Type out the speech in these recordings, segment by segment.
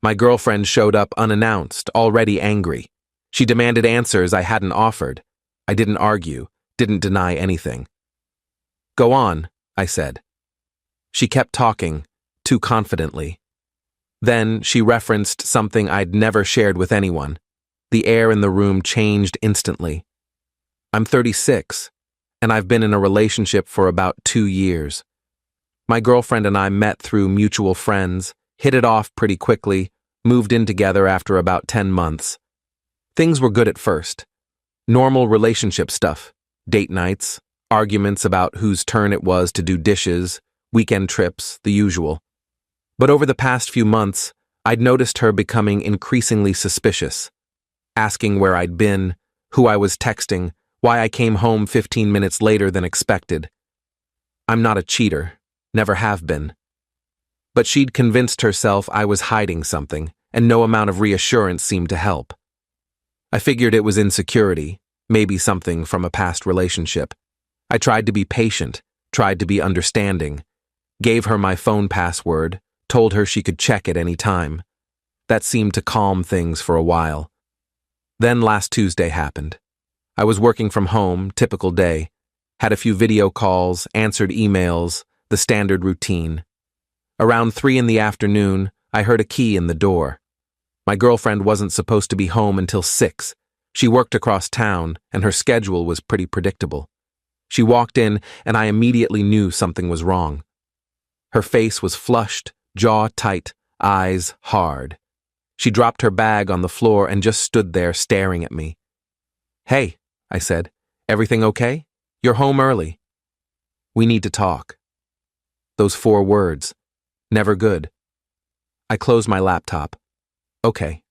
My girlfriend showed up unannounced, already angry. She demanded answers I hadn't offered. I didn't argue, didn't deny anything. "Go on," I said. She kept talking, too confidently. Then she referenced something I'd never shared with anyone. The air in the room changed instantly. "I'm 36, and I've been in a relationship for about 2 years. My girlfriend and I met through mutual friends, hit it off pretty quickly, moved in together after about 10 months. Things were good at first. Normal relationship stuff, date nights, arguments about whose turn it was to do dishes, weekend trips, the usual. But over the past few months, I'd noticed her becoming increasingly suspicious, asking where I'd been, who I was texting, why I came home 15 minutes later than expected. I'm not a cheater, never have been. But she'd convinced herself I was hiding something, and no amount of reassurance seemed to help. I figured it was insecurity, maybe something from a past relationship. I tried to be patient, tried to be understanding, gave her my phone password, told her she could check at any time. That seemed to calm things for a while. Then last Tuesday happened. I was working from home, typical day, had a few video calls, answered emails, the standard routine. Around 3 in the afternoon, I heard a key in the door. My girlfriend wasn't supposed to be home until 6. She worked across town, and her schedule was pretty predictable. She walked in, and I immediately knew something was wrong. Her face was flushed, jaw tight, eyes hard. She dropped her bag on the floor and just stood there staring at me. "Hey," I said, "everything okay? You're home early." "We need to talk." Those 4 words. Never good. I closed my laptop. "Okay.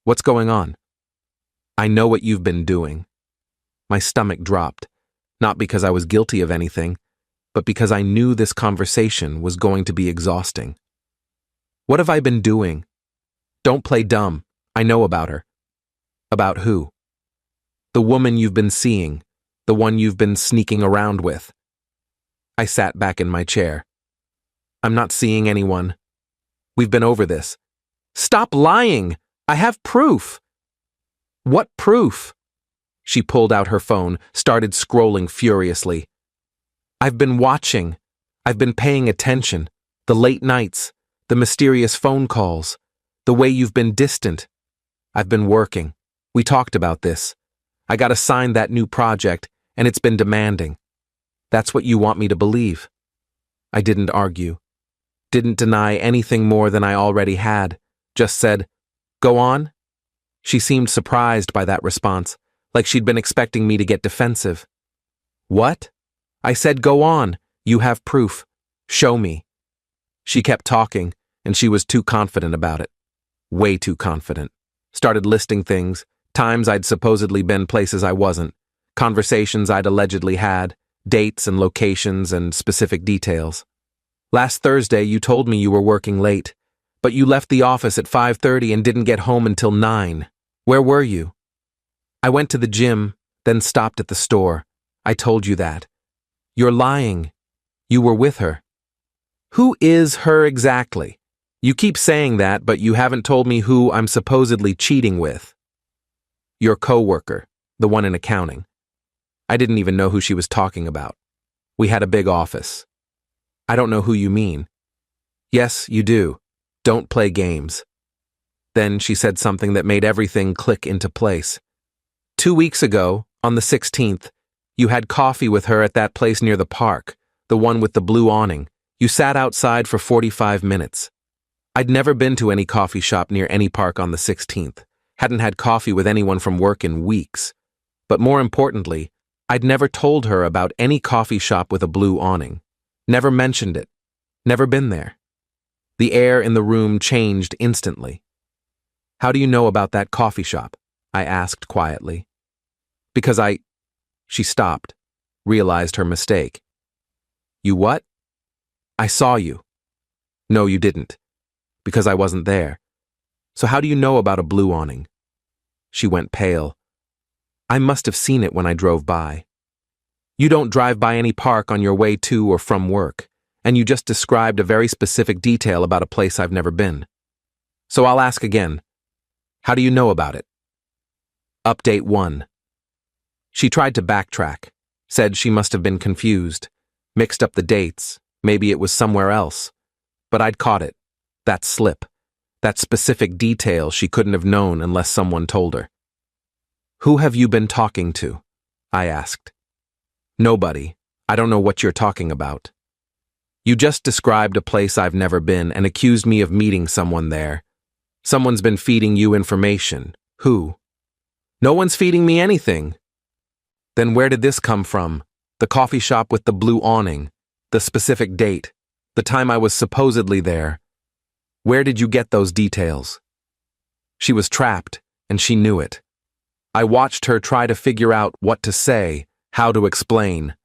What's going on?" "I know what you've been doing." My stomach dropped, not because I was guilty of anything, but because I knew this conversation was going to be exhausting. "What have I been doing?" "Don't play dumb. I know about her." "About who?" "The woman you've been seeing, the one you've been sneaking around with." I sat back in my chair. "I'm not seeing anyone. We've been over this." "Stop lying! I have proof!" "What proof?" She pulled out her phone, started scrolling furiously. "I've been watching. I've been paying attention. The late nights, the mysterious phone calls, the way you've been distant. I've been working. We talked about this. I got assigned that new project, and it's been demanding. That's what you want me to believe." I didn't argue. Didn't deny anything more than I already had. Just said, "Go on?" She seemed surprised by that response, like she'd been expecting me to get defensive. "What?" I said, "Go on. You have proof. Show me." She kept talking, and she was too confident about it. Way too confident. Started listing things, times I'd supposedly been places I wasn't, conversations I'd allegedly had, dates and locations and specific details. "Last Thursday you told me you were working late, but you left the office at 5:30 and didn't get home until 9. Where were you?" "I went to the gym, then stopped at the store. I told you that." "You're lying. You were with her." "Who is her exactly? You keep saying that, but you haven't told me who I'm supposedly cheating with." "Your coworker, the one in accounting." I didn't even know who she was talking about. We had a big office. "I don't know who you mean." "Yes, you do. Don't play games." Then she said something that made everything click into place. 2 weeks ago, on the 16th, you had coffee with her at that place near the park, the one with the blue awning. You sat outside for 45 minutes. I'd never been to any coffee shop near any park on the 16th, hadn't had coffee with anyone from work in weeks. But more importantly, I'd never told her about any coffee shop with a blue awning. Never mentioned it. Never been there. The air in the room changed instantly. "How do you know about that coffee shop?" I asked quietly. "Because She stopped, realized her mistake. "You what?" "I saw you." "No, you didn't. Because I wasn't there. So how do you know about a blue awning?" She went pale. "I must have seen it when I drove by." "You don't drive by any park on your way to or from work, and you just described a very specific detail about a place I've never been." So I'll ask again. How do you know about it? Update 1. She tried to backtrack, said she must have been confused, mixed up the dates, maybe it was somewhere else. But I'd caught it. That slip. That specific detail she couldn't have known unless someone told her. Who have you been talking to? I asked. Nobody. I don't know what you're talking about. You just described a place I've never been and accused me of meeting someone there. Someone's been feeding you information. Who? No one's feeding me anything. Then where did this come from? The coffee shop with the blue awning, the specific date, the time I was supposedly there. Where did you get those details? She was trapped, and she knew it. I watched her try to figure out what to say, how to explain.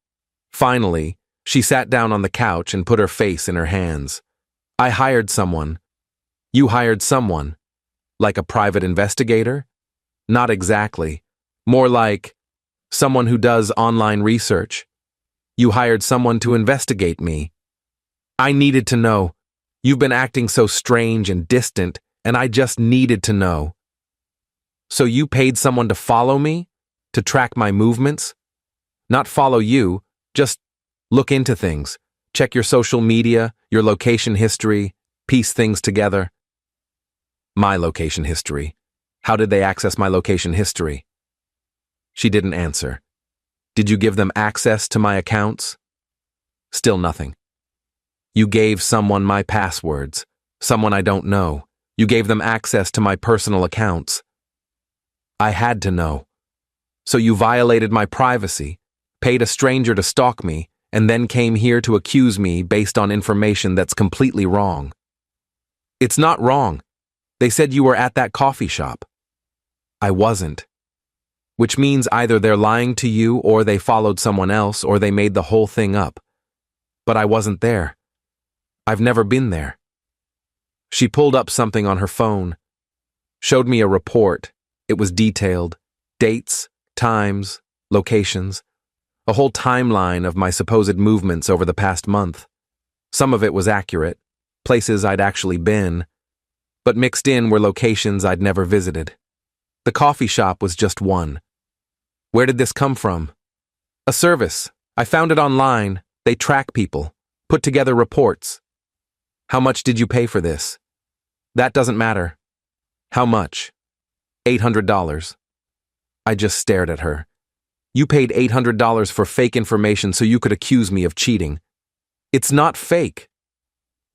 Finally, she sat down on the couch and put her face in her hands. I hired someone. You hired someone? Like a private investigator? Not exactly. More like someone who does online research. You hired someone to investigate me. I needed to know. You've been acting so strange and distant, and I just needed to know. So you paid someone to follow me? To track my movements? Not follow you, just look into things. Check your social media, your location history, piece things together. My location history. How did they access my location history? She didn't answer. Did you give them access to my accounts? Still nothing. You gave someone my passwords, someone I don't know. You gave them access to my personal accounts. I had to know. So you violated my privacy, paid a stranger to stalk me, and then came here to accuse me based on information that's completely wrong. It's not wrong. They said you were at that coffee shop. I wasn't. Which means either they're lying to you or they followed someone else or they made the whole thing up. But I wasn't there. I've never been there. She pulled up something on her phone, showed me a report. It was detailed, dates, times, locations, a whole timeline of my supposed movements over the past month. Some of it was accurate, places I'd actually been, but mixed in were locations I'd never visited. The coffee shop was just one. Where did this come from? A service. I found it online. They track people, put together reports. How much did you pay for this? That doesn't matter. How much? $800. I just stared at her. You paid $800 for fake information so you could accuse me of cheating. It's not fake.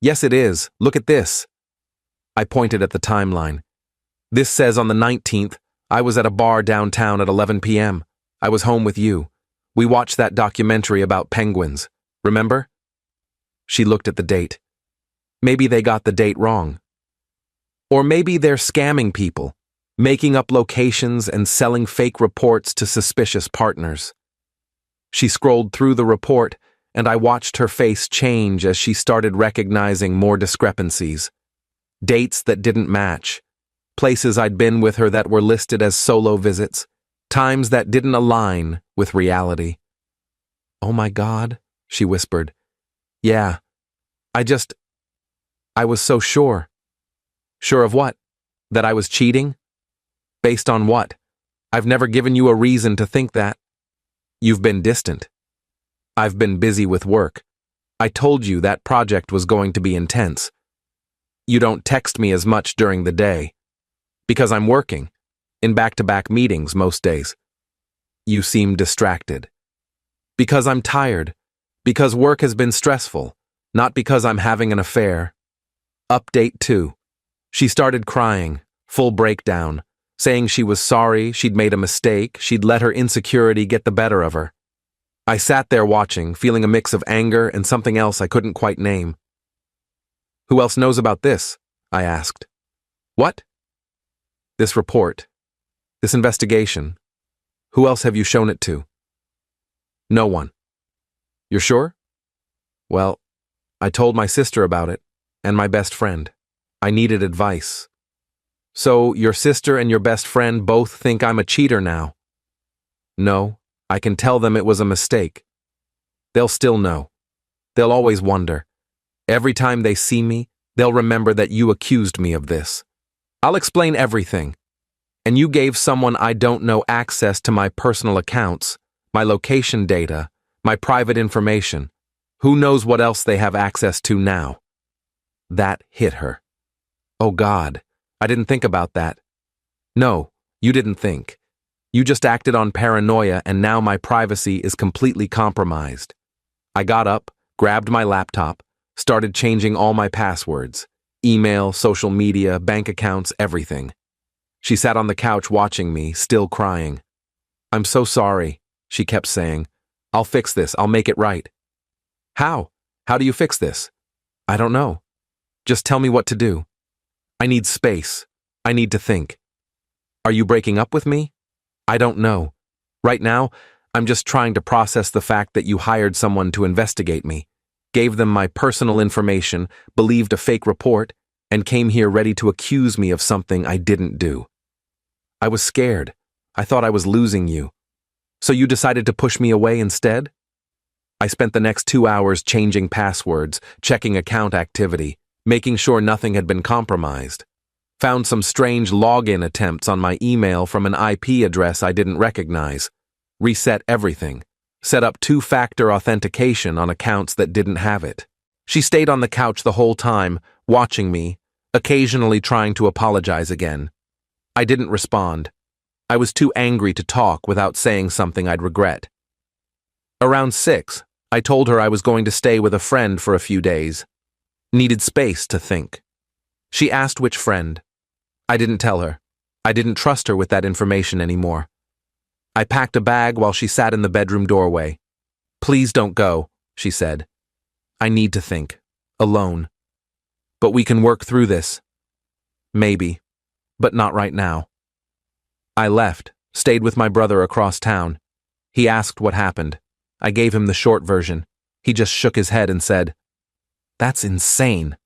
Yes, it is. Look at this. I pointed at the timeline. This says on the 19th, I was at a bar downtown at 11 p.m. I was home with you. We watched that documentary about penguins. Remember? She looked at the date. Maybe they got the date wrong. Or maybe they're scamming people, making up locations and selling fake reports to suspicious partners. She scrolled through the report, and I watched her face change as she started recognizing more discrepancies. Dates that didn't match, places I'd been with her that were listed as solo visits, times that didn't align with reality. Oh my God, she whispered. Yeah, I was so sure. Sure of what? That I was cheating? Based on what? I've never given you a reason to think that. You've been distant. I've been busy with work. I told you that project was going to be intense. You don't text me as much during the day. Because I'm working, in back-to-back meetings most days. You seem distracted. Because I'm tired. Because work has been stressful. Not because I'm having an affair. Update 2. She started crying, full breakdown, saying she was sorry, she'd made a mistake, she'd let her insecurity get the better of her. I sat there watching, feeling a mix of anger and something else I couldn't quite name. Who else knows about this? I asked. What? This report. This investigation. Who else have you shown it to? No one. You're sure? Well, I told my sister about it, and my best friend. I needed advice. So, your sister and your best friend both think I'm a cheater now? No, I can tell them it was a mistake. They'll still know. They'll always wonder. Every time they see me, they'll remember that you accused me of this. I'll explain everything. And you gave someone I don't know access to my personal accounts, my location data, my private information. Who knows what else they have access to now? That hit her. Oh God, I didn't think about that. No, you didn't think. You just acted on paranoia and now my privacy is completely compromised. I got up, grabbed my laptop, started changing all my passwords. Email, social media, bank accounts, everything. She sat on the couch watching me, still crying. I'm so sorry, she kept saying. I'll fix this, I'll make it right. How? How do you fix this? I don't know. Just tell me what to do. I need space. I need to think. Are you breaking up with me? I don't know. Right now, I'm just trying to process the fact that you hired someone to investigate me, gave them my personal information, believed a fake report, and came here ready to accuse me of something I didn't do. I was scared. I thought I was losing you. So you decided to push me away instead? I spent the next 2 hours changing passwords, checking account activity, making sure nothing had been compromised. Found some strange login attempts on my email from an IP address I didn't recognize. Reset everything. Set up 2-factor authentication on accounts that didn't have it. She stayed on the couch the whole time, watching me, occasionally trying to apologize again. I didn't respond. I was too angry to talk without saying something I'd regret. Around 6, I told her I was going to stay with a friend for a few days. Needed space to think. She asked which friend. I didn't tell her. I didn't trust her with that information anymore. I packed a bag while she sat in the bedroom doorway. Please don't go, she said. I need to think. Alone. But we can work through this. Maybe. But not right now. I left, stayed with my brother across town. He asked what happened. I gave him the short version. He just shook his head and said, "That's insane."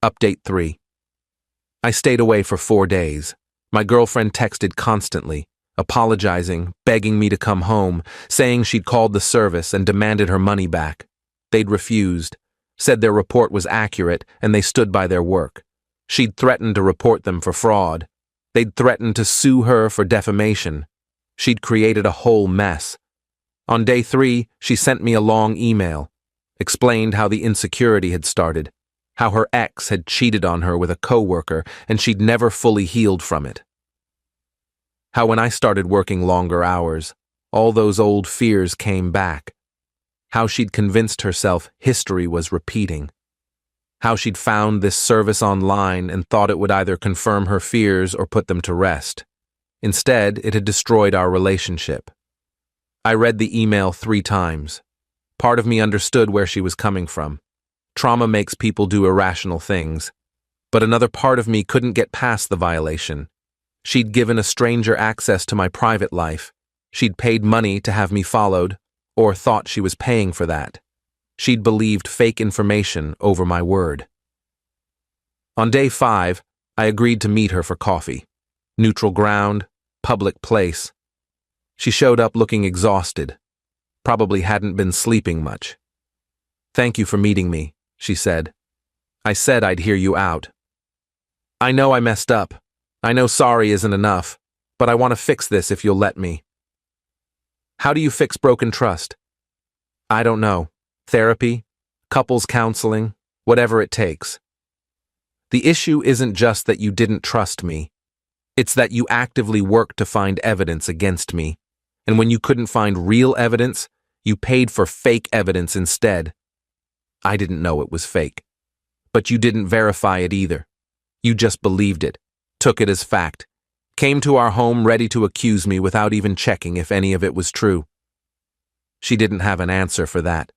Update 3. I stayed away for 4 days. My girlfriend texted constantly, apologizing, begging me to come home, saying she'd called the service and demanded her money back. They'd refused, said their report was accurate and they stood by their work. She'd threatened to report them for fraud. They'd threatened to sue her for defamation. She'd created a whole mess. On day 3, she sent me a long email, explained how the insecurity had started, how her ex had cheated on her with a coworker and she'd never fully healed from it. How when I started working longer hours, all those old fears came back. How she'd convinced herself history was repeating. How she'd found this service online and thought it would either confirm her fears or put them to rest. Instead, it had destroyed our relationship. I read the email 3 times. Part of me understood where she was coming from. Trauma makes people do irrational things. But another part of me couldn't get past the violation. She'd given a stranger access to my private life. She'd paid money to have me followed, or thought she was paying for that. She'd believed fake information over my word. On day 5, I agreed to meet her for coffee. Neutral ground, public place. She showed up looking exhausted. Probably hadn't been sleeping much. "Thank you for meeting me," she said. "I said I'd hear you out. I know I messed up. I know sorry isn't enough, but I want to fix this if you'll let me." How do you fix broken trust? I don't know. Therapy, couples counseling, whatever it takes. The issue isn't just that you didn't trust me. It's that you actively worked to find evidence against me. And when you couldn't find real evidence, you paid for fake evidence instead. I didn't know it was fake. But you didn't verify it either. You just believed it, took it as fact, came to our home ready to accuse me without even checking if any of it was true. She didn't have an answer for that.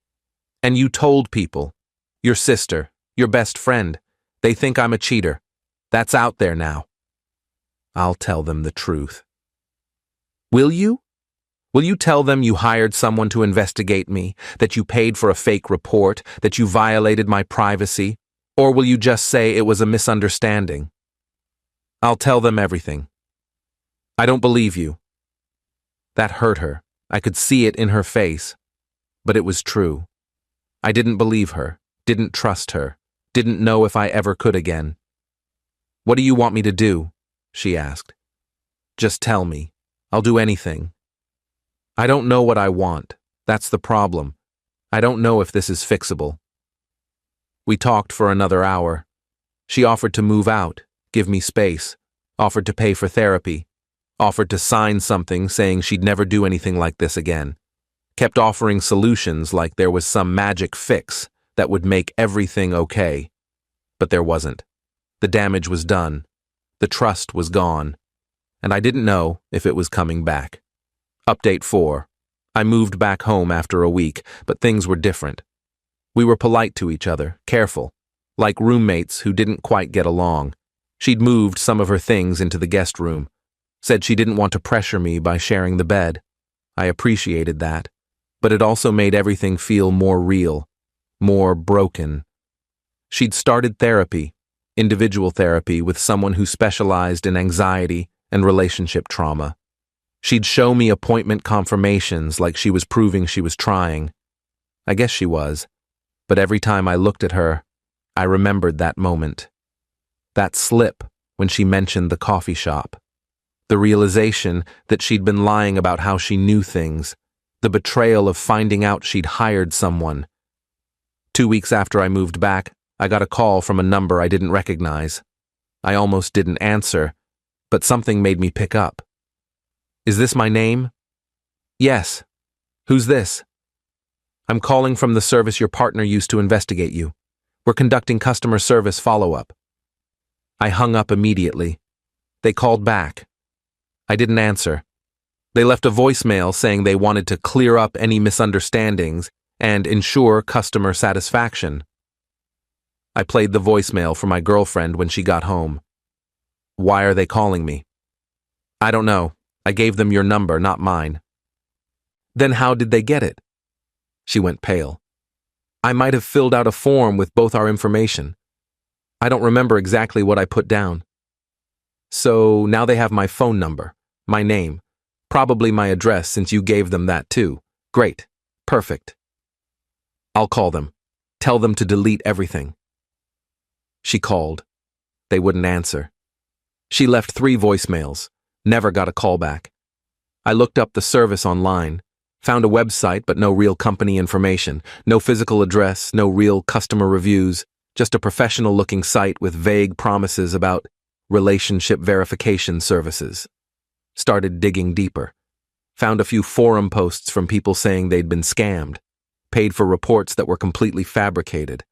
And you told people, your sister, your best friend, they think I'm a cheater. That's out there now. I'll tell them the truth. Will you? Will you tell them you hired someone to investigate me, that you paid for a fake report, that you violated my privacy, or will you just say it was a misunderstanding? I'll tell them everything. I don't believe you. That hurt her. I could see it in her face. But it was true. I didn't believe her, didn't trust her, didn't know if I ever could again. "What do you want me to do?" she asked. "Just tell me. I'll do anything." "I don't know what I want. That's the problem. I don't know if this is fixable." We talked for another hour. She offered to move out, give me space, offered to pay for therapy, offered to sign something saying she'd never do anything like this again. Kept offering solutions like there was some magic fix that would make everything okay. But there wasn't. The damage was done. The trust was gone. And I didn't know if it was coming back. Update 4. I moved back home after a week, but things were different. We were polite to each other, careful, like roommates who didn't quite get along. She'd moved some of her things into the guest room, said she didn't want to pressure me by sharing the bed. I appreciated that, but it also made everything feel more real, more broken. She'd started therapy, individual therapy with someone who specialized in anxiety and relationship trauma. She'd show me appointment confirmations like she was proving she was trying. I guess she was, but every time I looked at her, I remembered that moment. That slip when she mentioned the coffee shop. The realization that she'd been lying about how she knew things. The betrayal of finding out she'd hired someone. 2 weeks after I moved back, I got a call from a number I didn't recognize. I almost didn't answer, but something made me pick up. "Is this my name?" "Yes." "Who's this?" "I'm calling from the service your partner used to investigate you. We're conducting customer service follow-up." I hung up immediately. They called back. I didn't answer. They left a voicemail saying they wanted to clear up any misunderstandings and ensure customer satisfaction. I played the voicemail for my girlfriend when she got home. "Why are they calling me?" "I don't know. I gave them your number, not mine." "Then how did they get it?" She went pale. "I might have filled out a form with both our information. I don't remember exactly what I put down." "So now they have my phone number, my name, probably my address since you gave them that too. Great. Perfect. I'll call them. Tell them to delete everything." She called. They wouldn't answer. She left 3 voicemails. Never got a call back. I looked up the service online, found a website but no real company information, no physical address, no real customer reviews, just a professional-looking site with vague promises about relationship verification services. Started digging deeper. Found a few forum posts from people saying they'd been scammed, paid for reports that were completely fabricated.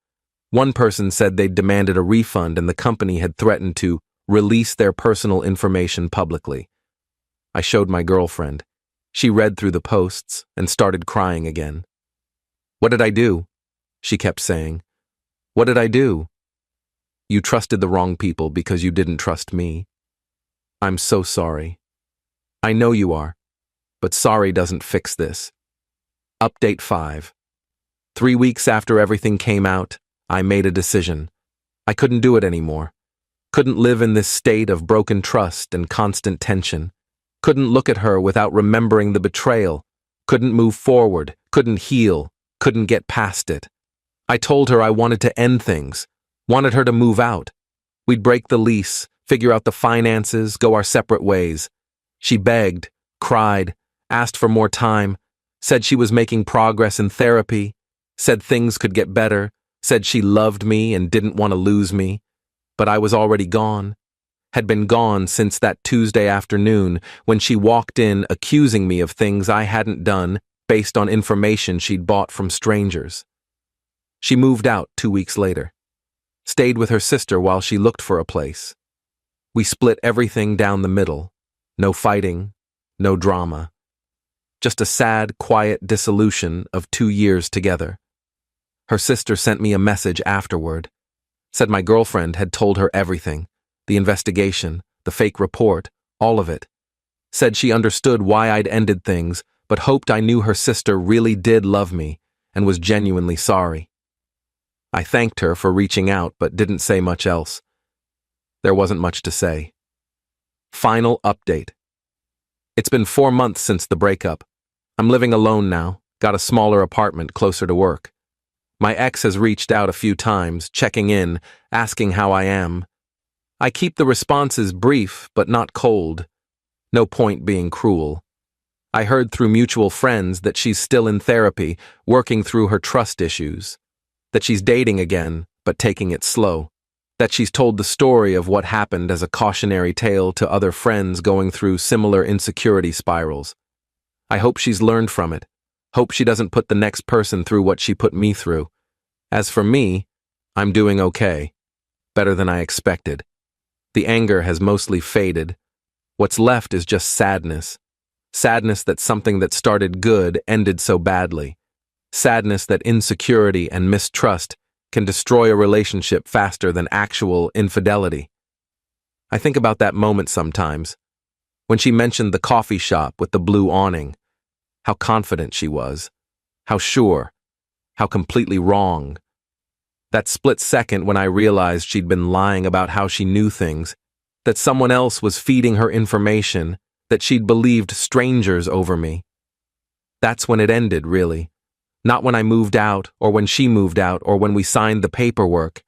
One person said they'd demanded a refund and the company had threatened to release their personal information publicly. I showed my girlfriend. She read through the posts and started crying again. "What did I do?" she kept saying. "What did I do?" "You trusted the wrong people because you didn't trust me. I'm so sorry. I know you are, but sorry doesn't fix this." Update 5. 3 weeks after everything came out, I made a decision. I couldn't do it anymore. Couldn't live in this state of broken trust and constant tension. Couldn't look at her without remembering the betrayal. Couldn't move forward, couldn't heal, couldn't get past it. I told her I wanted to end things, wanted her to move out. We'd break the lease, figure out the finances, go our separate ways. She begged, cried, asked for more time, said she was making progress in therapy, said things could get better, said she loved me and didn't want to lose me. But I was already gone. Had been gone since that Tuesday afternoon when she walked in accusing me of things I hadn't done based on information she'd bought from strangers. She moved out 2 weeks later. Stayed with her sister while she looked for a place. We split everything down the middle. No fighting, no drama. Just a sad, quiet dissolution of 2 years together. Her sister sent me a message afterward. Said my girlfriend had told her everything. The investigation, the fake report, all of it. Said she understood why I'd ended things, but hoped I knew her sister really did love me and was genuinely sorry. I thanked her for reaching out but didn't say much else. There wasn't much to say. Final update. It's been 4 months since the breakup. I'm living alone now, got a smaller apartment closer to work. My ex has reached out a few times, checking in, asking how I am. I keep the responses brief but not cold. No point being cruel. I heard through mutual friends that she's still in therapy, working through her trust issues. That she's dating again, but taking it slow. That she's told the story of what happened as a cautionary tale to other friends going through similar insecurity spirals. I hope she's learned from it. Hope she doesn't put the next person through what she put me through. As for me, I'm doing okay. Better than I expected. The anger has mostly faded. What's left is just sadness. Sadness that something that started good ended so badly. Sadness that insecurity and mistrust can destroy a relationship faster than actual infidelity. I think about that moment sometimes, when she mentioned the coffee shop with the blue awning. How confident she was. How sure. How completely wrong. That split second when I realized she'd been lying about how she knew things, that someone else was feeding her information, that she'd believed strangers over me. That's when it ended, really. Not when I moved out, or when she moved out, or when we signed the paperwork.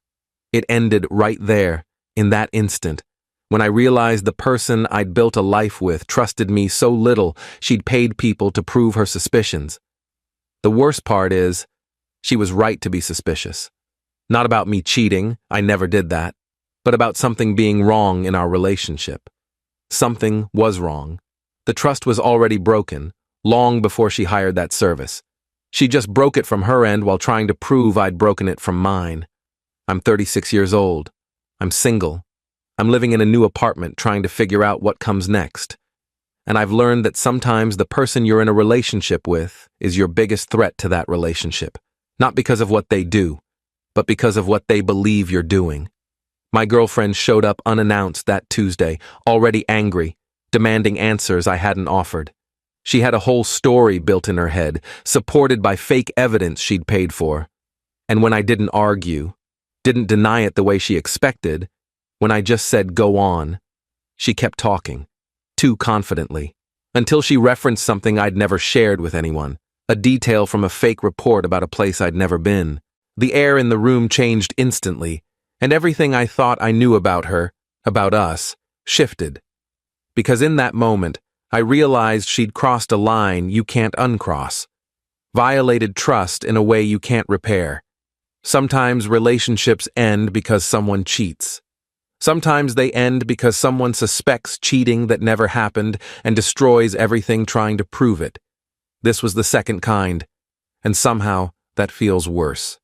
It ended right there, in that instant, when I realized the person I'd built a life with trusted me so little she'd paid people to prove her suspicions. The worst part is, she was right to be suspicious. Not about me cheating, I never did that, but about something being wrong in our relationship. Something was wrong. The trust was already broken, long before she hired that service. She just broke it from her end while trying to prove I'd broken it from mine. I'm 36 years old. I'm single. I'm living in a new apartment trying to figure out what comes next. And I've learned that sometimes the person you're in a relationship with is your biggest threat to that relationship. Not because of what they do, but because of what they believe you're doing. My girlfriend showed up unannounced that Tuesday, already angry, demanding answers I hadn't offered. She had a whole story built in her head, supported by fake evidence she'd paid for. And when I didn't argue, didn't deny it the way she expected, when I just said go on, she kept talking, too confidently, until she referenced something I'd never shared with anyone, a detail from a fake report about a place I'd never been. The air in the room changed instantly, and everything I thought I knew about her, about us, shifted. Because in that moment, I realized she'd crossed a line you can't uncross, violated trust in a way you can't repair. Sometimes relationships end because someone cheats. Sometimes they end because someone suspects cheating that never happened and destroys everything trying to prove it. This was the second kind, and somehow that feels worse.